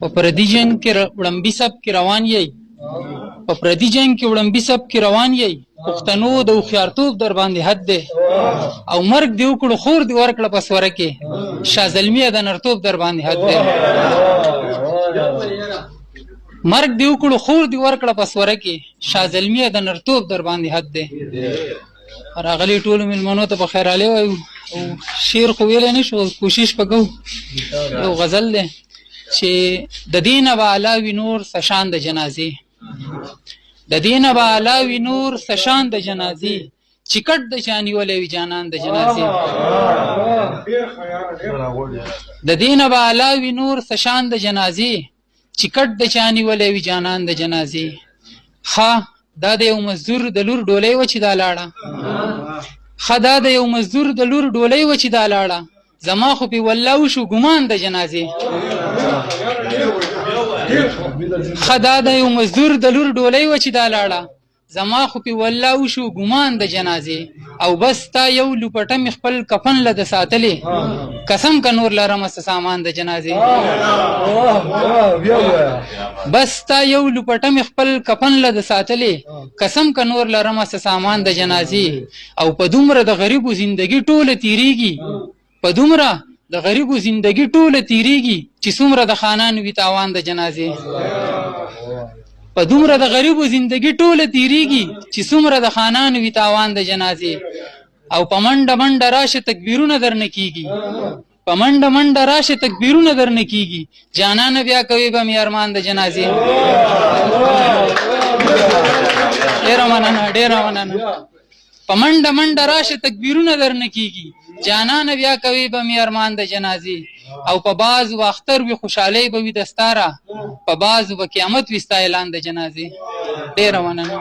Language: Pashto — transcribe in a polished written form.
په پردي جنګ کې وړمبي سب کې روان یې په پردي جنګ کې وړمبي سب کې روان یې پښتنو د هوښیارتوب در باندې حد دی او مرګ دې وکړو خور دې ورکړه په سوره کې شاه زلمیه د نرتوب در باندې حد دی مرګ دې وکړو خور دې ورکړه په سوره کې شاه زلمیه د نرتوب در باندې حد دی راغلي ټولو مېلمنو ته په خیرالی وایو او شعر خو ویلی نه شو کوشش به کوو یو غزل دی چې د دې نه به اعلی وي نور سشان د جنازې د دې نه به اعلی وي نور سشان د جنازې چې کټ د چا نیولی وي جانان د جنازې د دې نه به اعلی وي نور سشان د جنازې چې کټ د چا نیولی وي جانان د جنازې ښه دا د یو مزدور د لور ډولۍ وه چې دا لاړه ښه دا د یو مزدور د لور ډولۍ وه چې دا لاړه زما خو پې والله وشو ګمان د جنازې ښه دا د یو مزدور د لور ډولۍ وه چې دا لاړه زما خو پې والله وشو ګمان د جنازې او بس تا یو لوپټه مې خپل کفن له د ساتلې قسم که نور لرمه څه سامان د جنازې بس تا یو لوپټه مې خپل کفن له د ساتلې قسم که نور لرمه څه سامان د جنازې او په دومره د غریبو زندګي ټوله تیریږي په دومره د غریبو زندګي ټوله تیریږي چې څومره د خانان وي تاوان د جنازې په دومره د غریبو زندګي ټوله تیریږي چې څومره د خانان وي تاوان د جنازې او په منډه منډه راشه تکبیرونه درنه کیږي په منډه منډه راشه تکبیرونه درنه کیږي جانانه بیا کوي به مې ارمان د جنازې ډېره مننه ډېره مننه په منډه منډه راشه تکبیرونه درنه کیږي جانانه بیا کوي به مې ارمان د جنازې او په بعضو به اختر وي خوشحالۍ به وي دستاره په بعضو به قیامت وي ستا اعلان د جنازې ډېره مننه